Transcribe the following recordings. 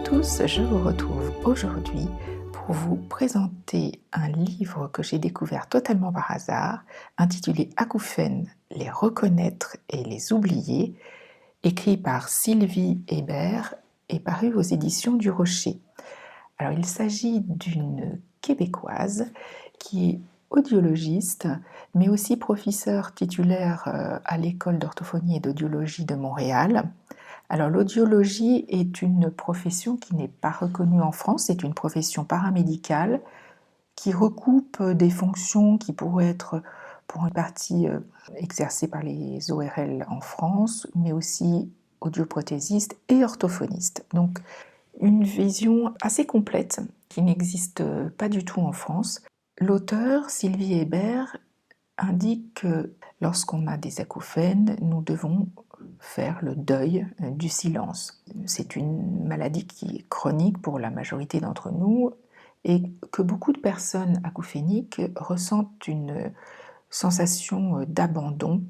tous, je vous retrouve aujourd'hui pour vous présenter un livre que j'ai découvert totalement par hasard, intitulé Acouphènes, les reconnaître et les oublier, écrit par Sylvie Hébert et paru aux éditions du Rocher. Alors il s'agit d'une Québécoise qui est audiologiste, mais aussi professeure titulaire à l'école d'orthophonie et d'audiologie de Montréal. Alors l'audiologie est une profession qui n'est pas reconnue en France, c'est une profession paramédicale qui recoupe des fonctions qui pourraient être pour une partie exercées par les ORL en France, mais aussi audioprothésistes et orthophonistes. Donc une vision assez complète qui n'existe pas du tout en France. L'auteur, Sylvie Hébert, indique que lorsqu'on a des acouphènes, nous devons faire le deuil du silence. C'est une maladie qui est chronique pour la majorité d'entre nous et que beaucoup de personnes acouphéniques ressentent une sensation d'abandon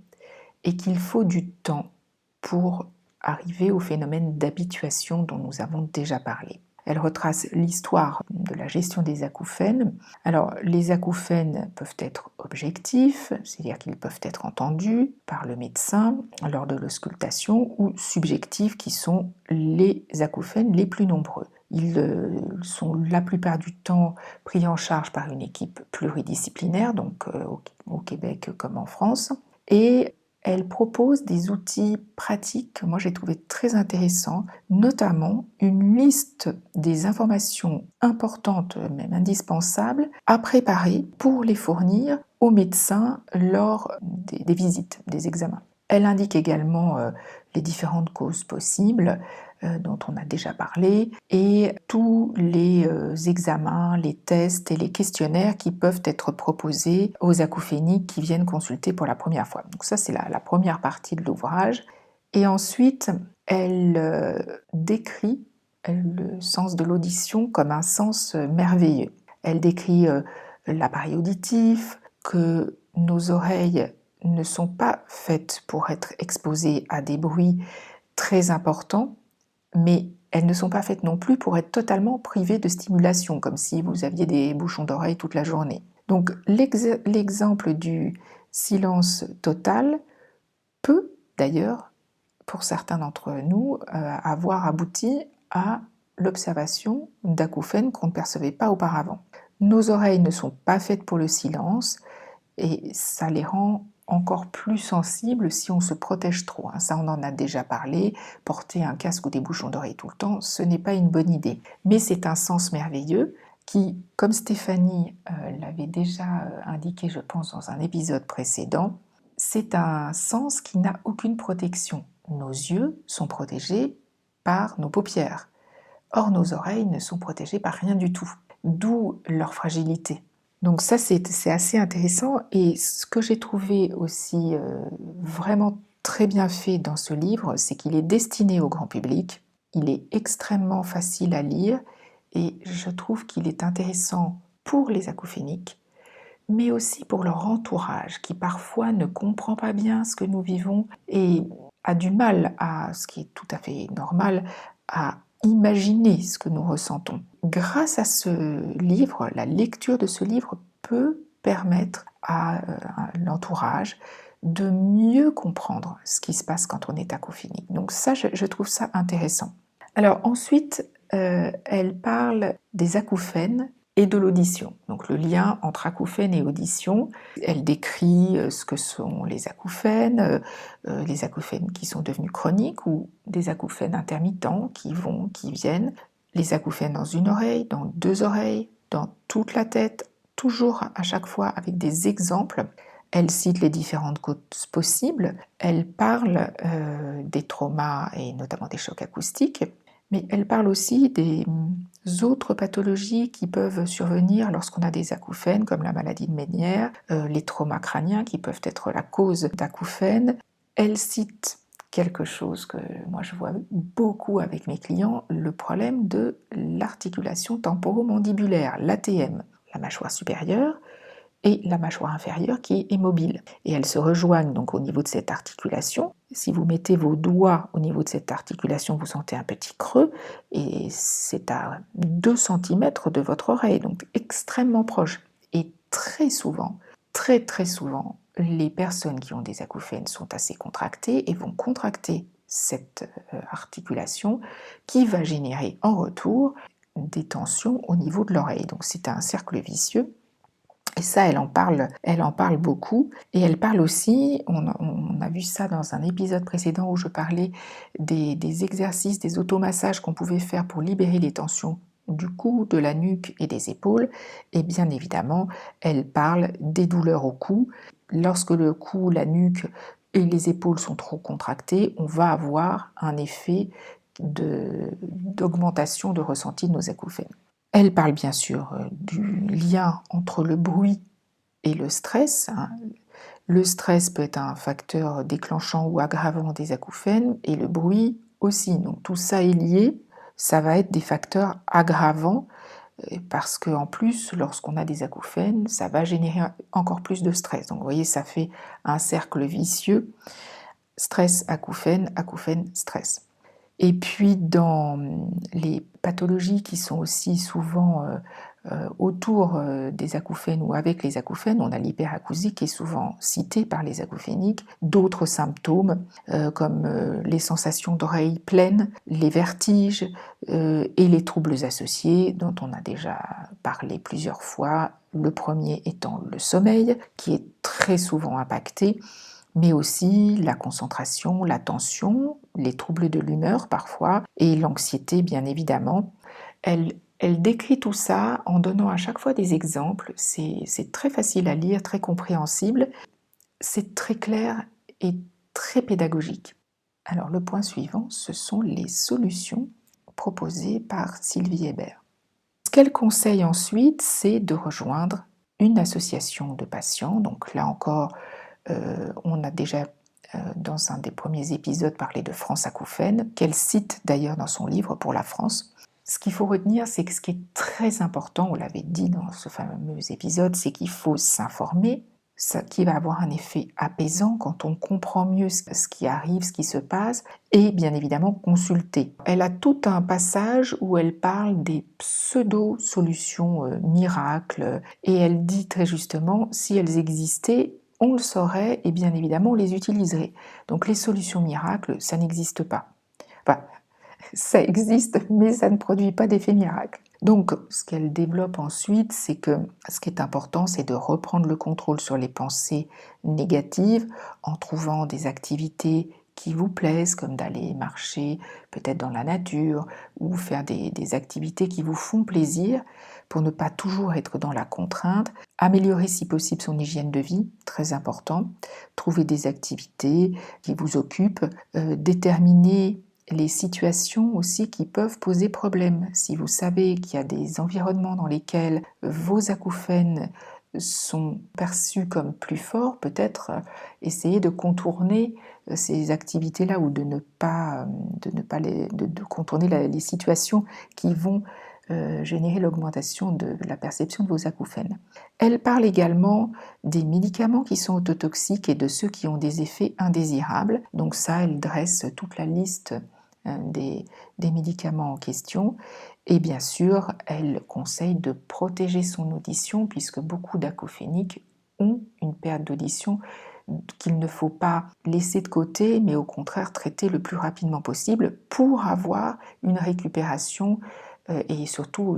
et qu'il faut du temps pour arriver au phénomène d'habituation dont nous avons déjà parlé. Elle retrace l'histoire de la gestion des acouphènes. Alors, les acouphènes peuvent être objectifs, c'est-à-dire qu'ils peuvent être entendus par le médecin lors de l'auscultation, ou subjectifs, qui sont les acouphènes les plus nombreux. Ils sont la plupart du temps pris en charge par une équipe pluridisciplinaire, donc au Québec comme en France, et elle propose des outils pratiques que moi j'ai trouvé très intéressants, notamment une liste des informations importantes, même indispensables, à préparer pour les fournir aux médecins lors des visites, des examens. Elle indique également les différentes causes possibles dont on a déjà parlé et tous les examens, les tests et les questionnaires qui peuvent être proposés aux acouphéniques qui viennent consulter pour la première fois. Donc ça, c'est la première partie de l'ouvrage. Et ensuite, elle décrit le sens de l'audition comme un sens merveilleux. Elle décrit l'appareil auditif, que nos oreilles ne sont pas faites pour être exposées à des bruits très importants, mais elles ne sont pas faites non plus pour être totalement privées de stimulation, comme si vous aviez des bouchons d'oreilles toute la journée. Donc l'exemple du silence total peut d'ailleurs, pour certains d'entre nous, avoir abouti à l'observation d'acouphènes qu'on ne percevait pas auparavant. Nos oreilles ne sont pas faites pour le silence et ça les rend encore plus sensibles si on se protège trop. Ça, on en a déjà parlé. Porter un casque ou des bouchons d'oreilles tout le temps, ce n'est pas une bonne idée. Mais c'est un sens merveilleux qui, comme Stéphanie l'avait déjà indiqué, je pense, dans un épisode précédent, c'est un sens qui n'a aucune protection. Nos yeux sont protégés par nos paupières. Or, nos oreilles ne sont protégées par rien du tout, d'où leur fragilité. Donc ça, c'est assez intéressant. Et ce que j'ai trouvé aussi vraiment très bien fait dans ce livre, c'est qu'il est destiné au grand public. Il est extrêmement facile à lire et je trouve qu'il est intéressant pour les acouphéniques, mais aussi pour leur entourage qui parfois ne comprend pas bien ce que nous vivons et a du mal à, ce qui est tout à fait normal, à imaginer ce que nous ressentons. Grâce à ce livre, la lecture de ce livre peut permettre à l'entourage de mieux comprendre ce qui se passe quand on est acouphénique. Donc ça, je trouve ça intéressant. Alors ensuite, elle parle des acouphènes et de l'audition, donc le lien entre acouphènes et audition. Elle décrit ce que sont les acouphènes qui sont devenus chroniques ou des acouphènes intermittents qui vont, qui viennent, les acouphènes dans une oreille, dans deux oreilles, dans toute la tête, toujours à chaque fois avec des exemples. Elle cite les différentes causes possibles, elle parle des traumas et notamment des chocs acoustiques, mais elle parle aussi des autres pathologies qui peuvent survenir lorsqu'on a des acouphènes, comme la maladie de Ménière, les traumas crâniens qui peuvent être la cause d'acouphènes. Elle cite quelque chose que moi je vois beaucoup avec mes clients, le problème de l'articulation temporomandibulaire, l'ATM, la mâchoire supérieure et la mâchoire inférieure qui est immobile. Et elles se rejoignent donc au niveau de cette articulation. Si vous mettez vos doigts au niveau de cette articulation, vous sentez un petit creux et c'est à 2 cm de votre oreille, donc extrêmement proche. Et très souvent, très souvent, les personnes qui ont des acouphènes sont assez contractées et vont contracter cette articulation qui va générer en retour des tensions au niveau de l'oreille. Donc c'est un cercle vicieux. Et ça, elle en parle beaucoup. Et elle parle aussi, on a vu ça dans un épisode précédent où je parlais des exercices, des automassages qu'on pouvait faire pour libérer les tensions du cou, de la nuque et des épaules. Et bien évidemment, elle parle des douleurs au cou. Lorsque le cou, la nuque et les épaules sont trop contractées, on va avoir un effet d'augmentation de ressenti de nos acouphènes. Elle parle bien sûr du lien entre le bruit et le stress. Le stress peut être un facteur déclenchant ou aggravant des acouphènes et le bruit aussi. Donc tout ça est lié, ça va être des facteurs aggravants parce qu'en plus, lorsqu'on a des acouphènes, ça va générer encore plus de stress. Donc vous voyez, ça fait un cercle vicieux. Stress, acouphène, acouphène, stress. Et puis dans les pathologies qui sont aussi souvent autour des acouphènes ou avec les acouphènes, on a l'hyperacousie qui est souvent citée par les acouphéniques, d'autres symptômes comme les sensations d'oreilles pleines, les vertiges et les troubles associés dont on a déjà parlé plusieurs fois, le premier étant le sommeil qui est très souvent impacté, mais aussi la concentration, l'attention, les troubles de l'humeur parfois, et l'anxiété bien évidemment. Elle décrit tout ça en donnant à chaque fois des exemples, c'est très facile à lire, très compréhensible, c'est très clair et très pédagogique. Alors le point suivant, ce sont les solutions proposées par Sylvie Hébert. Ce qu'elle conseille ensuite, c'est de rejoindre une association de patients, donc là encore, on a déjà dans un des premiers épisodes parlé de France Acouphènes, qu'elle cite d'ailleurs dans son livre pour la France. Ce qu'il faut retenir, c'est que ce qui est très important, on l'avait dit dans ce fameux épisode, c'est qu'il faut s'informer, ce qui va avoir un effet apaisant quand on comprend mieux ce qui arrive, ce qui se passe, et bien évidemment consulter. Elle a tout un passage où elle parle des pseudo-solutions miracles, et elle dit très justement, si elles existaient, on le saurait et bien évidemment on les utiliserait. Donc les solutions miracles, ça n'existe pas. Enfin, ça existe, mais ça ne produit pas d'effet miracle. Donc, ce qu'elle développe ensuite, c'est que ce qui est important, c'est de reprendre le contrôle sur les pensées négatives en trouvant des activités qui vous plaisent, comme d'aller marcher peut-être dans la nature ou faire des activités qui vous font plaisir pour ne pas toujours être dans la contrainte. Améliorer si possible son hygiène de vie, très important. Trouver des activités qui vous occupent. Déterminer les situations aussi qui peuvent poser problème. Si vous savez qu'il y a des environnements dans lesquels vos acouphènes sont perçus comme plus forts, peut-être essayer de contourner ces activités-là ou de ne pas de contourner les situations qui vont générer l'augmentation de la perception de vos acouphènes. Elle parle également des médicaments qui sont autotoxiques et de ceux qui ont des effets indésirables. Donc ça, elle dresse toute la liste des médicaments en question. Et bien sûr, elle conseille de protéger son audition puisque beaucoup d'acouphéniques ont une perte d'audition qu'il ne faut pas laisser de côté, mais au contraire traiter le plus rapidement possible pour avoir une récupération et surtout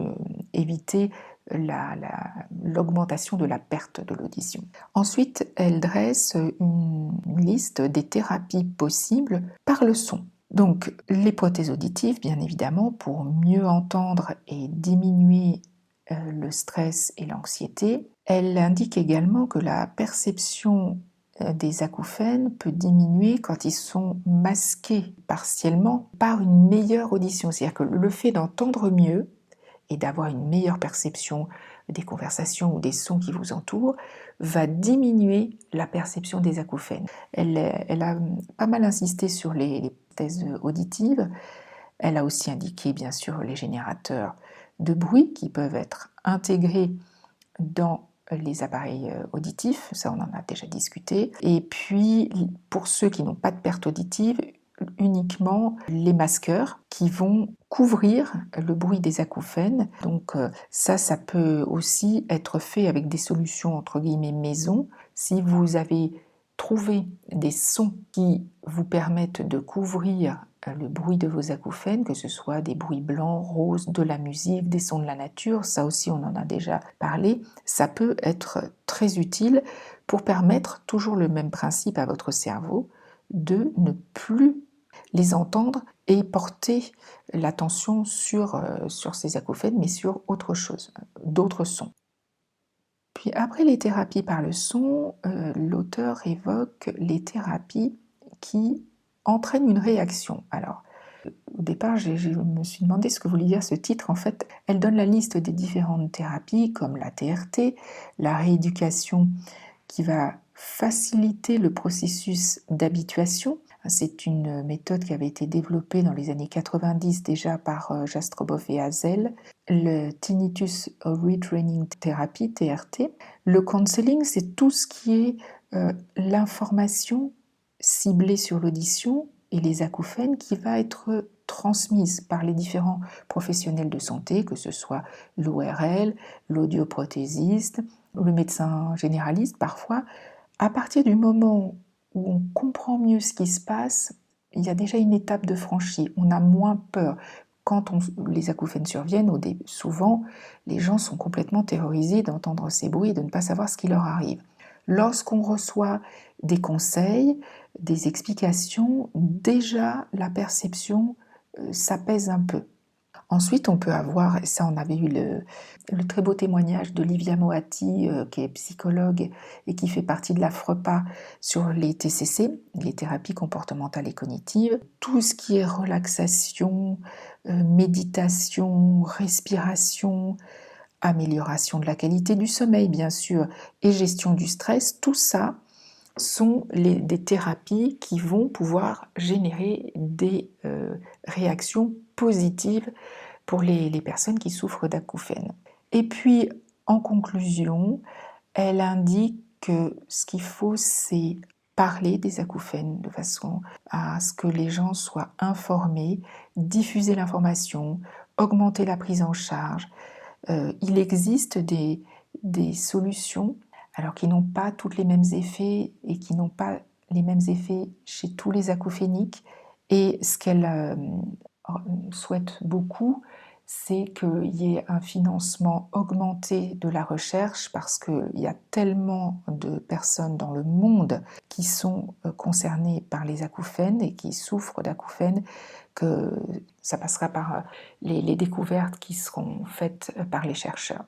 éviter l'augmentation de la perte de l'audition. Ensuite, elle dresse une liste des thérapies possibles par le son. Donc, les prothèses auditives, bien évidemment, pour mieux entendre et diminuer le stress et l'anxiété. Elle indique également que la perception des acouphènes peut diminuer quand ils sont masqués partiellement par une meilleure audition. C'est-à-dire que le fait d'entendre mieux et d'avoir une meilleure perception des conversations ou des sons qui vous entourent va diminuer la perception des acouphènes. Elle a pas mal insisté sur les prothèses auditives. Elle a aussi indiqué bien sûr les générateurs de bruit qui peuvent être intégrés dans les appareils auditifs, ça on en a déjà discuté. Et puis pour ceux qui n'ont pas de perte auditive, uniquement les masqueurs qui vont couvrir le bruit des acouphènes. Donc ça peut aussi être fait avec des solutions entre guillemets maison. Si vous avez trouvé des sons qui vous permettent de couvrir le bruit de vos acouphènes, que ce soit des bruits blancs, roses, de la musique, des sons de la nature, ça aussi on en a déjà parlé, ça peut être très utile pour permettre toujours le même principe à votre cerveau de ne plus les entendre et porter l'attention sur ces acouphènes, mais sur autre chose, d'autres sons. Puis après les thérapies par le son, l'auteur évoque les thérapies qui entraînent une réaction. Alors, au départ, je me suis demandé ce que voulait dire ce titre. En fait, elle donne la liste des différentes thérapies, comme la TRT, la rééducation qui va faciliter le processus d'habituation. C'est une méthode qui avait été développée dans les années 90 déjà par Jastreboff et Hazel. Le Tinnitus Retraining Therapy, TRT. Le counseling, c'est tout ce qui est l'information ciblée sur l'audition et les acouphènes qui va être transmise par les différents professionnels de santé, que ce soit l'ORL, l'audioprothésiste, le médecin généraliste parfois. À partir du moment où on comprend mieux ce qui se passe, il y a déjà une étape de franchie. On a moins peur. Quand les acouphènes surviennent, souvent, les gens sont complètement terrorisés d'entendre ces bruits et de ne pas savoir ce qui leur arrive. Lorsqu'on reçoit des conseils, des explications, déjà la perception s'apaise un peu. Ensuite, on peut avoir, et ça on avait eu le très beau témoignage d'Olivia Moatti, qui est psychologue et qui fait partie de la FREPA sur les TCC, les thérapies comportementales et cognitives. Tout ce qui est relaxation, méditation, respiration, amélioration de la qualité du sommeil bien sûr, et gestion du stress, tout ça sont des thérapies qui vont pouvoir générer des réactions positives pour les personnes qui souffrent d'acouphènes. Et puis, en conclusion, elle indique que ce qu'il faut, c'est parler des acouphènes de façon à ce que les gens soient informés, diffuser l'information, augmenter la prise en charge. Il existe des solutions alors qui n'ont pas tous les mêmes effets et qui n'ont pas les mêmes effets chez tous les acouphéniques. Et ce qu'elle souhaite beaucoup, c'est qu'il y ait un financement augmenté de la recherche parce qu'il y a tellement de personnes dans le monde qui sont concernées par les acouphènes et qui souffrent d'acouphènes que ça passera par les découvertes qui seront faites par les chercheurs.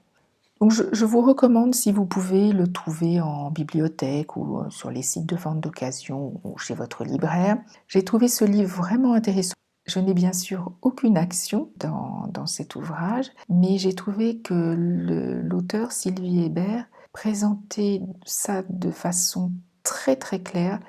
Donc je vous recommande, si vous pouvez, le trouver en bibliothèque ou sur les sites de vente d'occasion ou chez votre libraire. J'ai trouvé ce livre vraiment intéressant. Je n'ai bien sûr aucune action dans cet ouvrage, mais j'ai trouvé que l'auteur Sylvie Hébert présentait ça de façon très très claire,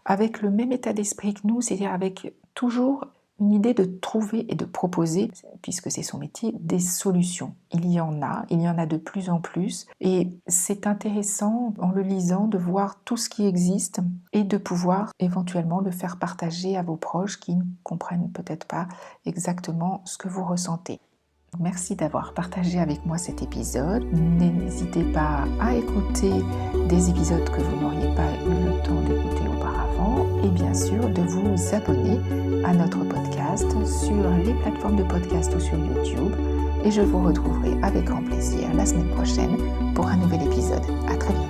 avec le même état d'esprit que nous, c'est-à-dire avec toujours une idée de trouver et de proposer, puisque c'est son métier, des solutions. Il y en a de plus en plus, et c'est intéressant en le lisant de voir tout ce qui existe et de pouvoir éventuellement le faire partager à vos proches qui ne comprennent peut-être pas exactement ce que vous ressentez. Merci d'avoir partagé avec moi cet épisode. N'hésitez pas à écouter des épisodes que vous n'auriez pas eu le temps d'écouter auparavant et bien sûr de vous abonner à notre podcast sur les plateformes de podcast ou sur YouTube. Et je vous retrouverai avec grand plaisir la semaine prochaine pour un nouvel épisode. À très vite.